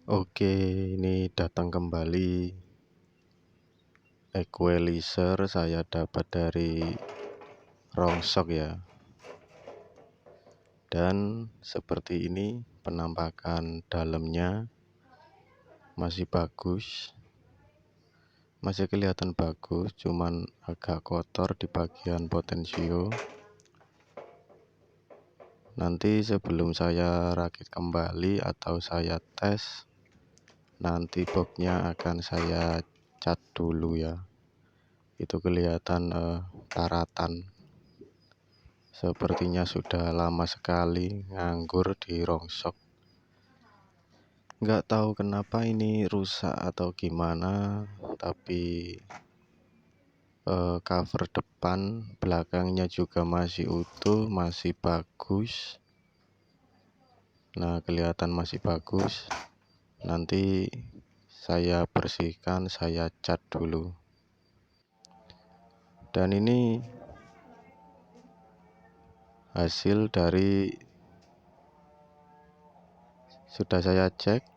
Oke, ini datang kembali equalizer saya dapat dari Rongsok ya. Dan seperti ini penampakan dalamnya masih bagus. Masih kelihatan bagus, cuman agak kotor di bagian potensio. Nanti sebelum saya rakit kembali atau saya tes, nanti boxnya akan saya cat dulu ya. Itu kelihatan karatan, sepertinya sudah lama sekali nganggur di Rongsok. Nggak tahu kenapa ini rusak atau gimana, tapi cover depan belakangnya juga masih utuh, masih bagus. Nah, kelihatan masih bagus. Nanti saya bersihkan, saya cat dulu. Dan ini hasil dari sudah saya cek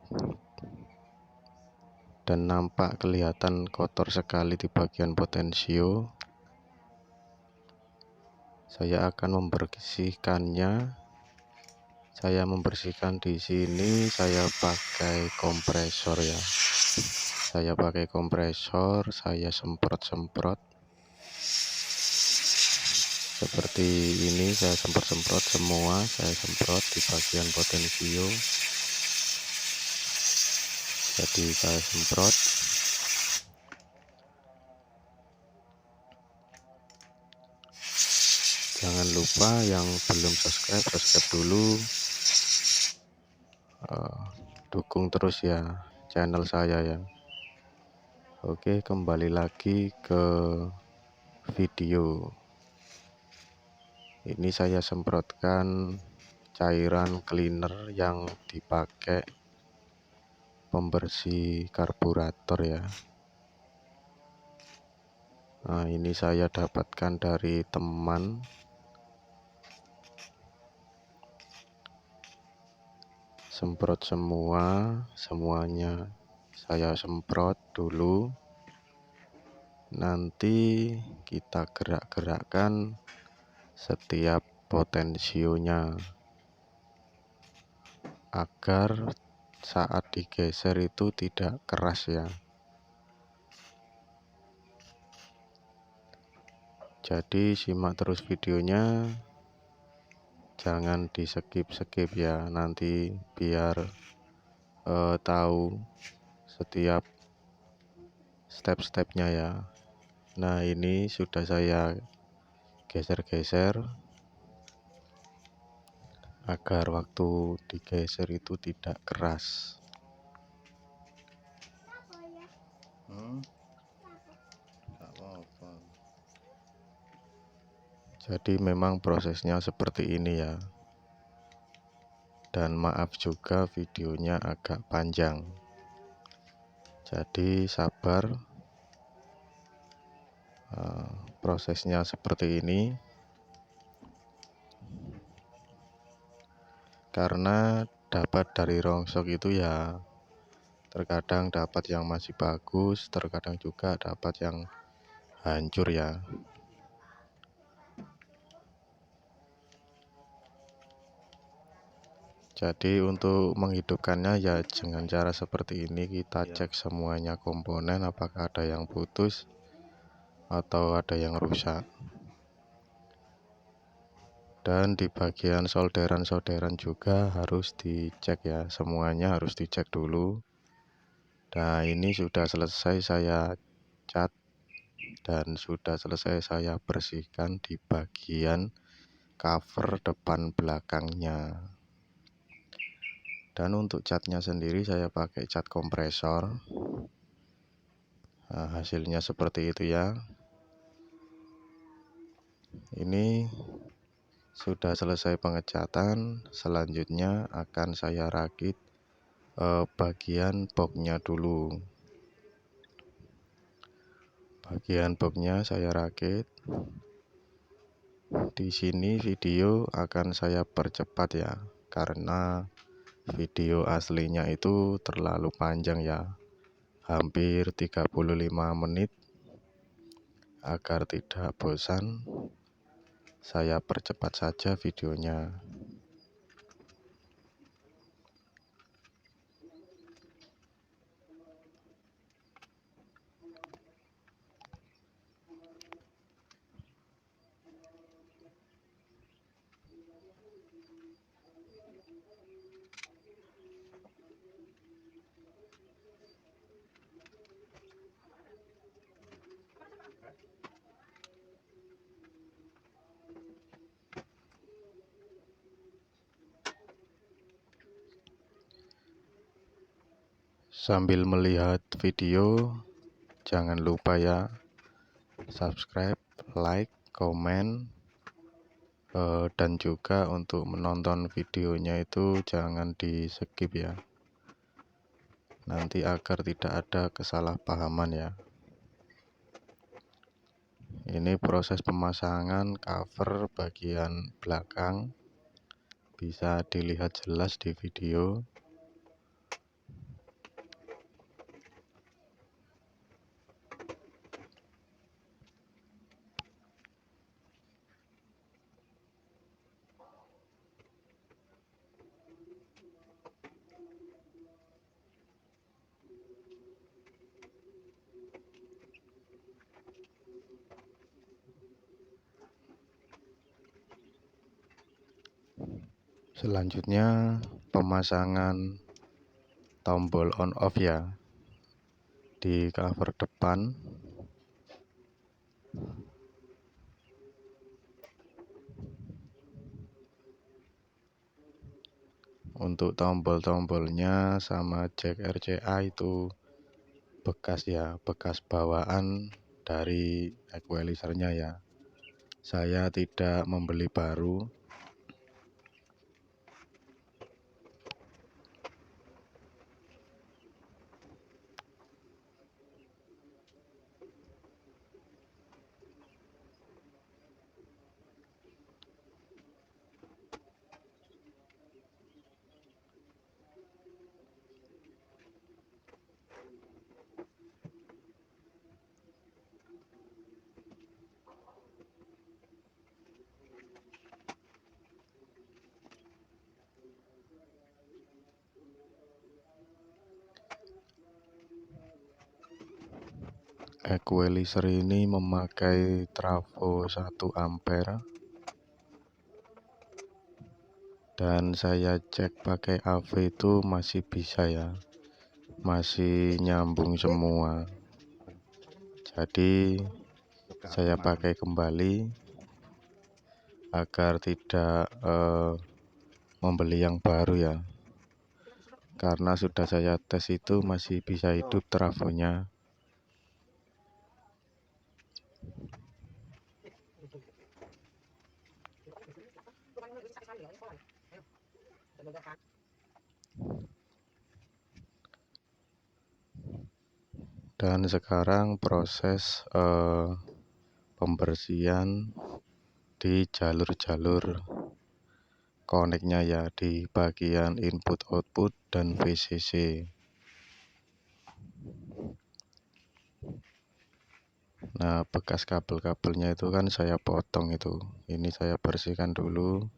dan nampak kelihatan kotor sekali di bagian potensio. Saya akan membersihkannya. Saya membersihkan di sini, saya pakai kompresor ya. Saya pakai kompresor, saya semprot-semprot. Seperti ini, saya semprot-semprot semua, saya semprot di bagian potensio. Jadi saya semprot. Jangan lupa yang belum subscribe dulu. Dukung terus ya channel saya ya. Oke, kembali lagi ke video. Ini saya semprotkan cairan cleaner yang dipakai pembersih karburator ya. Nah, ini saya dapatkan dari teman. Semprot semuanya saya semprot dulu. Nanti kita gerak-gerakkan setiap potensionya agar saat digeser itu tidak keras ya. Jadi simak terus videonya, jangan di skip ya, nanti biar tahu setiap step-stepnya ya. Nah, ini sudah saya geser-geser agar waktu digeser itu tidak keras. Jadi memang prosesnya seperti ini ya. Dan maaf juga videonya agak panjang. Jadi sabar. Prosesnya seperti ini. Karena dapat dari Rongsok itu ya, terkadang dapat yang masih bagus, terkadang juga dapat yang hancur ya. Jadi untuk menghidupkannya ya dengan cara seperti ini, kita cek semuanya komponen apakah ada yang putus atau ada yang rusak. Dan di bagian solderan juga harus dicek ya, semuanya harus dicek dulu. Nah, ini sudah selesai saya cat dan sudah selesai saya bersihkan di bagian cover depan belakangnya. Dan untuk catnya sendiri saya pakai cat kompresor. Nah, hasilnya seperti itu ya. Ini sudah selesai pengecatan. Selanjutnya akan saya rakit bagian boxnya dulu. Bagian boxnya saya rakit. Di sini video akan saya percepat ya, karena Video aslinya itu terlalu panjang ya, hampir 35 menit. Agar tidak bosan, saya percepat saja videonya. Sambil melihat video, jangan lupa ya, subscribe, like, komen, dan juga untuk menonton videonya itu jangan di skip ya, nanti agar tidak ada kesalahpahaman ya. Ini proses pemasangan cover bagian belakang, bisa dilihat jelas di video. Selanjutnya pemasangan tombol on off ya di cover depan. Untuk tombol-tombolnya sama jack RCA itu bekas ya, bekas bawaan dari equalizernya ya. Saya tidak membeli baru. Equalizer ini memakai trafo 1 ampere dan saya cek pakai AV itu masih bisa ya, masih nyambung semua. Jadi saya pakai kembali agar tidak membeli yang baru ya, karena sudah saya tes itu masih bisa hidup trafonya. Dan sekarang proses pembersihan di jalur-jalur koneknya ya, di bagian input output dan VCC. Nah, bekas kabel-kabelnya itu kan saya potong itu. Ini saya bersihkan dulu.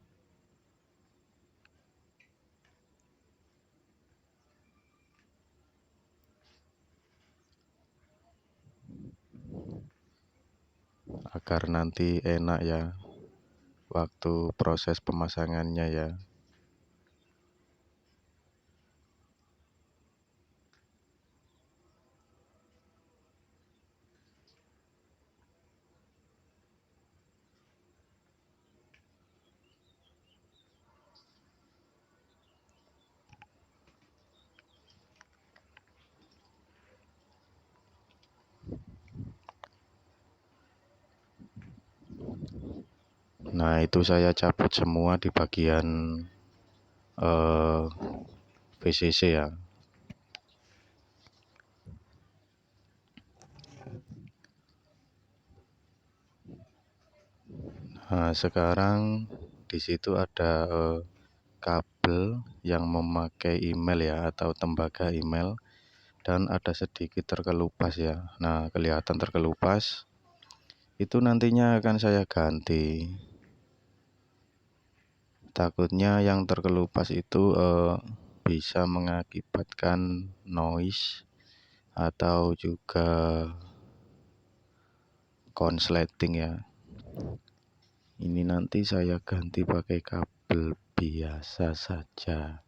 Agar nanti enak ya waktu proses pemasangannya ya. Nah, itu saya cabut semua di bagian VCC ya. Nah, sekarang di situ ada kabel yang memakai email ya, atau tembaga email, dan ada sedikit terkelupas ya. Nah, kelihatan terkelupas, itu nantinya akan saya ganti. Takutnya yang terkelupas itu bisa mengakibatkan noise atau juga konsleting ya. Ini nanti saya ganti pakai kabel biasa saja.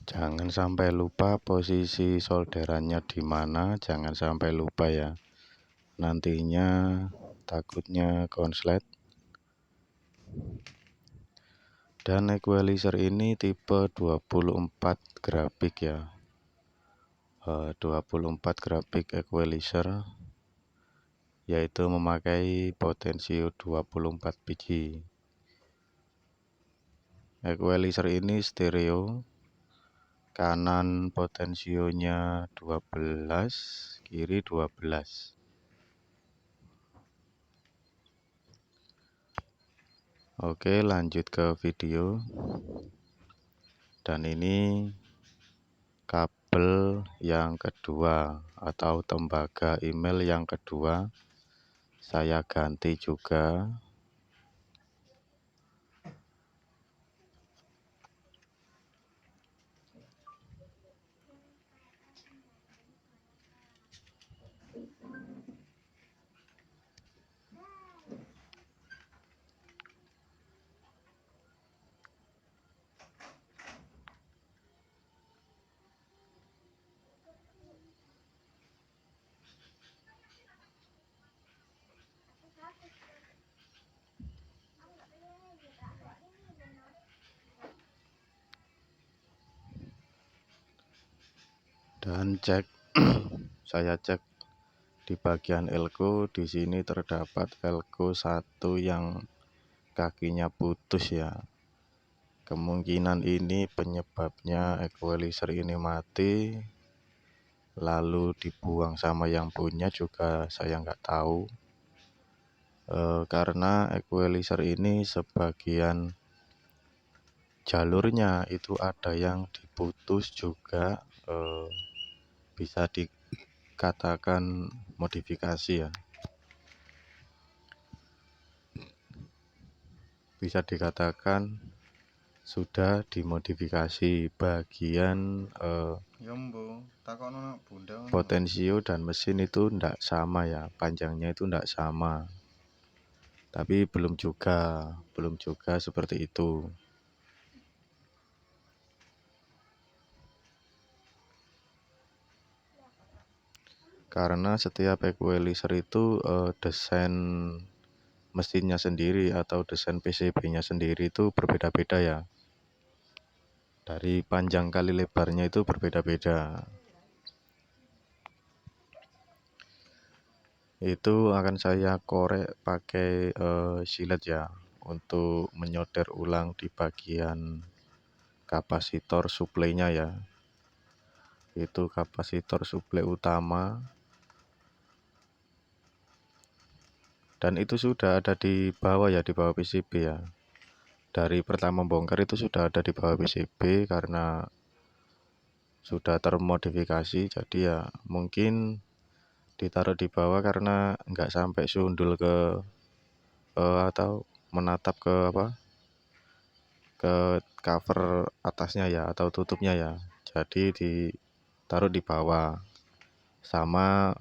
Jangan sampai lupa posisi solderannya di mana, jangan sampai lupa ya. Nantinya takutnya konslet. Dan equalizer ini tipe 24 grafik ya. 24 grafik equalizer, yaitu memakai potensio 24 biji. Equalizer ini stereo, kanan potensionya 12, kiri 12. Oke, lanjut ke video. Dan ini kabel yang kedua atau tembaga email yang kedua, saya ganti juga. Dan cek saya cek di bagian elko, di sini terdapat elko 1 yang kakinya putus ya. Kemungkinan ini penyebabnya equalizer ini mati, lalu dibuang sama yang punya juga saya nggak tahu. Karena equalizer ini sebagian jalurnya itu ada yang diputus juga, bisa dikatakan modifikasi ya. Bisa dikatakan sudah dimodifikasi bagian potensio dan mesin itu tidak sama ya, panjangnya itu tidak sama. Tapi belum juga seperti itu. Karena setiap equalizer itu desain mesinnya sendiri atau desain PCB-nya sendiri itu berbeda-beda ya. Dari panjang kali lebarnya itu berbeda-beda. Itu akan saya korek pakai silet ya, untuk menyolder ulang di bagian kapasitor suplainya ya. Itu kapasitor suplai utama. Dan itu sudah ada di bawah ya, di bawah PCB ya. Dari pertama bongkar itu sudah ada di bawah PCB karena sudah termodifikasi. Jadi ya mungkin ditaruh di bawah karena nggak sampai sundul ke atau menatap ke ke cover atasnya ya, atau tutupnya ya. Jadi ditaruh di bawah sama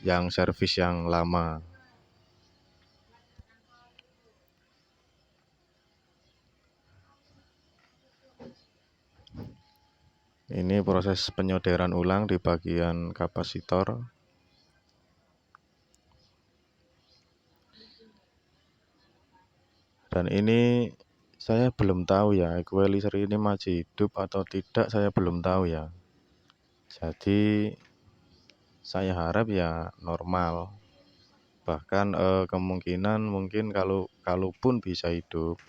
yang servis yang lama. Ini proses penyolderan ulang di bagian kapasitor. Dan ini saya belum tahu ya, equalizer ini masih hidup atau tidak, saya belum tahu ya. Jadi saya harap ya normal Bahkan kemungkinan mungkin kalaupun bisa hidup,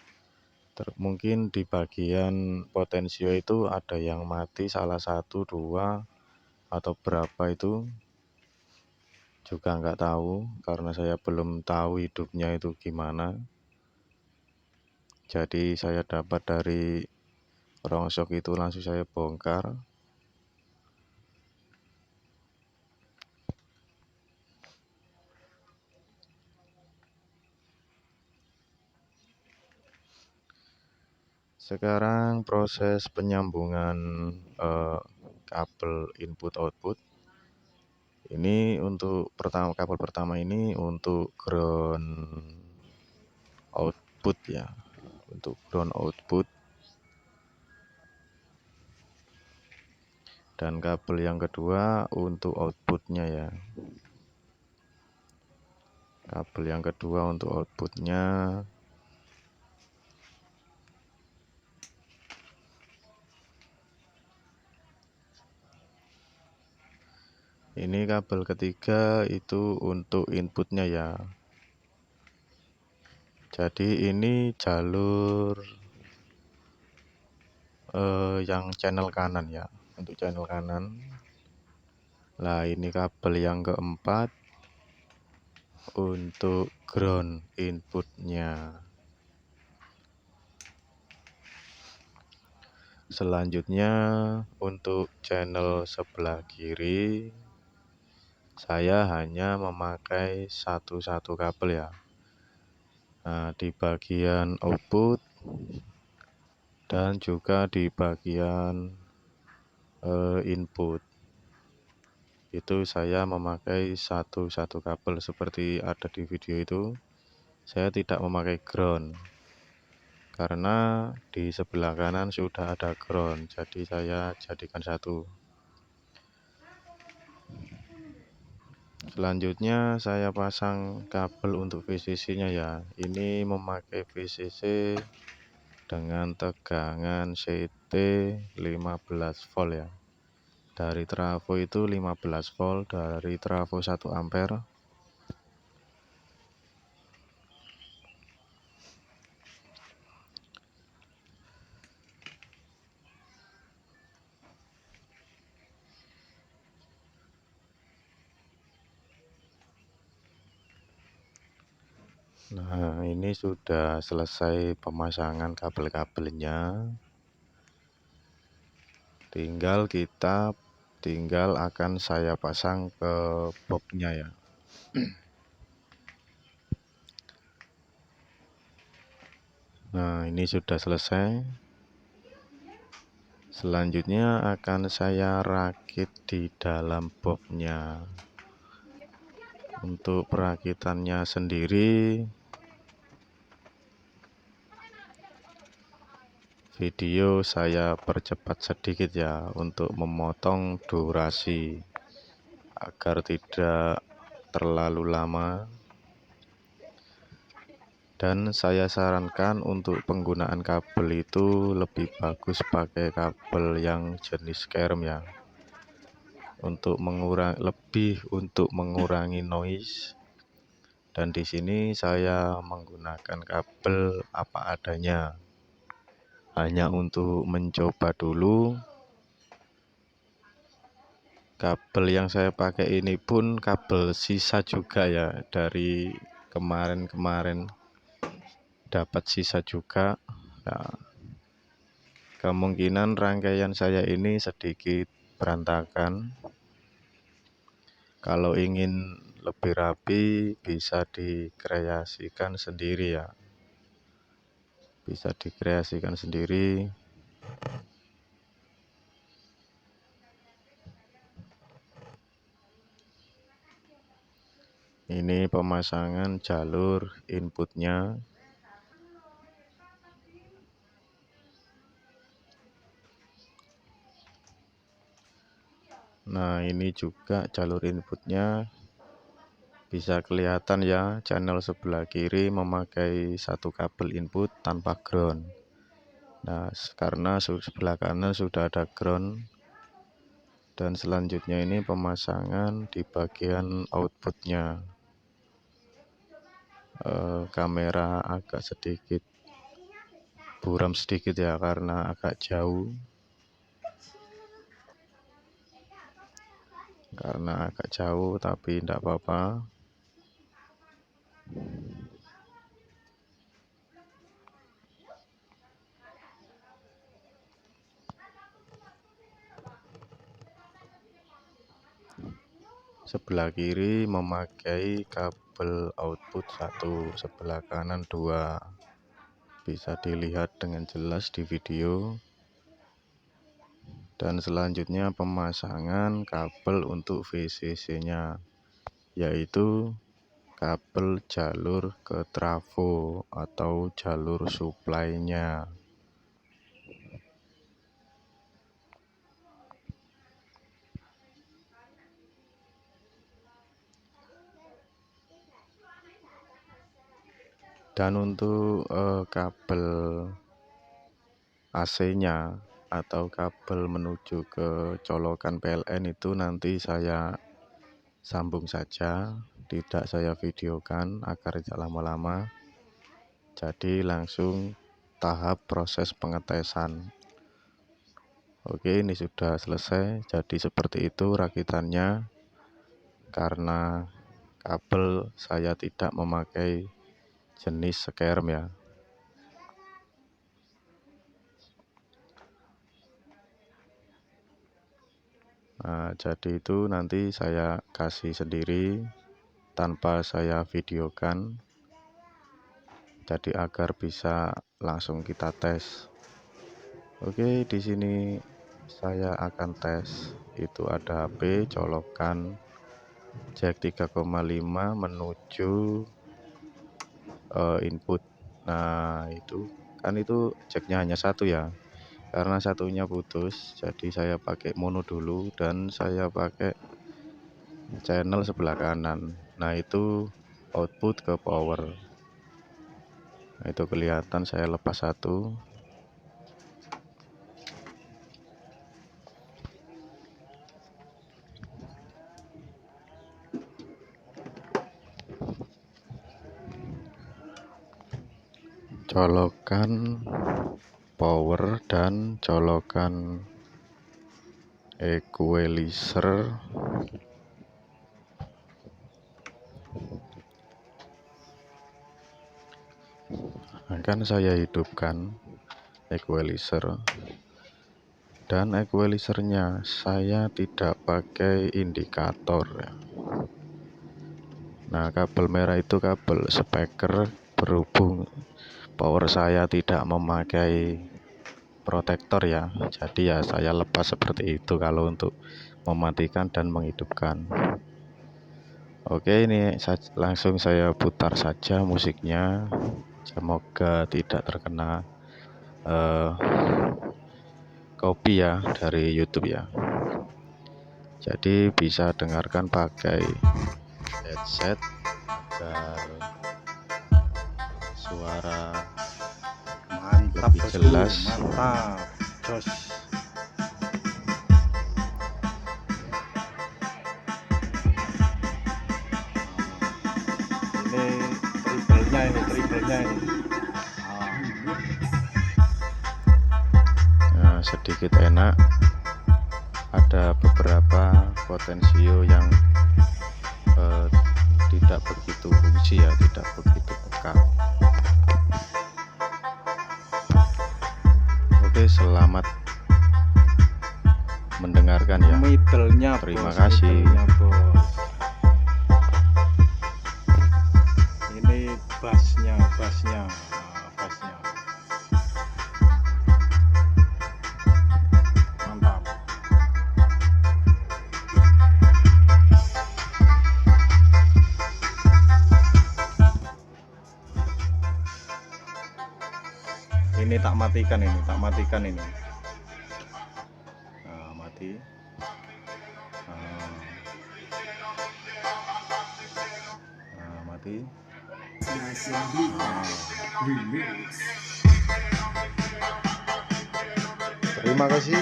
mungkin di bagian potensio itu ada yang mati salah satu, dua, atau berapa itu juga nggak tahu karena saya belum tahu hidupnya itu gimana. Jadi saya dapat dari rongsok itu langsung saya bongkar. Sekarang proses penyambungan kabel input output. Ini untuk kabel pertama ini untuk ground output ya, untuk ground output. Dan kabel yang kedua untuk outputnya ya. Kabel yang kedua untuk outputnya. Ini kabel ketiga itu untuk inputnya ya. Jadi ini jalur yang channel kanan ya, untuk channel kanan. Nah ini kabel yang keempat untuk ground inputnya. Selanjutnya untuk channel sebelah kiri saya hanya memakai satu kabel ya. Nah di bagian output dan juga di bagian input itu saya memakai satu kabel seperti ada di video itu. Saya tidak memakai ground karena di sebelah kanan sudah ada ground, jadi saya jadikan satu. Selanjutnya saya pasang kabel untuk VCC nya ya. Ini memakai VCC dengan tegangan CT 15 volt ya. Dari trafo itu 15 volt, dari trafo 1 ampere. Nah ini sudah selesai pemasangan kabel-kabelnya, tinggal akan saya pasang ke boxnya ya. Nah ini sudah selesai. Selanjutnya akan saya rakit di dalam boxnya. Untuk perakitannya sendiri video saya percepat sedikit ya, untuk memotong durasi agar tidak terlalu lama. Dan saya sarankan untuk penggunaan kabel itu lebih bagus pakai kabel yang jenis kerm ya, untuk mengurangi noise. Dan di sini saya menggunakan kabel apa adanya, hanya untuk mencoba dulu. Kabel yang saya pakai ini pun kabel sisa juga ya, dari kemarin dapat sisa juga. Nah, kemungkinan rangkaian saya ini sedikit berantakan. Kalau ingin lebih rapi bisa dikreasikan sendiri ya, bisa dikreasikan sendiri. Ini pemasangan jalur inputnya. Nah ini juga jalur inputnya, bisa kelihatan ya, channel sebelah kiri memakai satu kabel input tanpa ground. Nah karena sebelah kanan sudah ada ground. Dan selanjutnya ini pemasangan di bagian outputnya. kamera agak sedikit buram sedikit ya, karena agak jauh. Tapi tidak apa-apa. Sebelah kiri memakai kabel output 1, sebelah kanan 2. Bisa dilihat dengan jelas di video. Dan selanjutnya pemasangan kabel untuk VCC-nya, yaitu kabel jalur ke trafo atau jalur supply-nya. Dan untuk kabel AC-nya atau kabel menuju ke colokan PLN itu nanti saya sambung saja, tidak saya videokan agar tidak lama-lama. Jadi langsung tahap proses pengetesan. Oke, ini sudah selesai. Jadi seperti itu rakitannya. Karena kabel saya tidak memakai jenis skerm ya. Nah, jadi itu nanti saya kasih sendiri tanpa saya videokan. Jadi agar bisa langsung kita tes. Oke, di sini saya akan tes. Itu ada HP colokan jack 3,5 menuju input. Nah, itu kan itu jacknya hanya satu ya. Karena satunya putus, jadi saya pakai mono dulu dan saya pakai channel sebelah kanan. Nah, itu output ke power. Nah, itu kelihatan saya lepas satu. Colokan power dan colokan equalizer akan saya hidupkan equalizer, dan equalizernya saya tidak pakai indikator ya. Nah, kabel merah itu kabel speaker, berhubung power saya tidak memakai protektor ya, jadi ya saya lepas seperti itu kalau untuk mematikan dan menghidupkan. Oke, ini langsung saya putar saja musiknya, semoga tidak terkena copy ya dari YouTube ya. Jadi bisa dengarkan pakai headset agar suara mantap, lebih jelas. Mantap, jos. Ini triplenya ini. Nah, sedikit enak. Ada beberapa potensio yang tidak begitu fungsi ya, tidak begitu peka. Oke, selamat mendengarkan ya. Middle-nya, Terima bos, kasih. middle-nya, bos. Ini bassnya. Nah, bassnya. Mantap. Ini tak matikan ini. Nah, mati. Nah, mati. Terima kasih.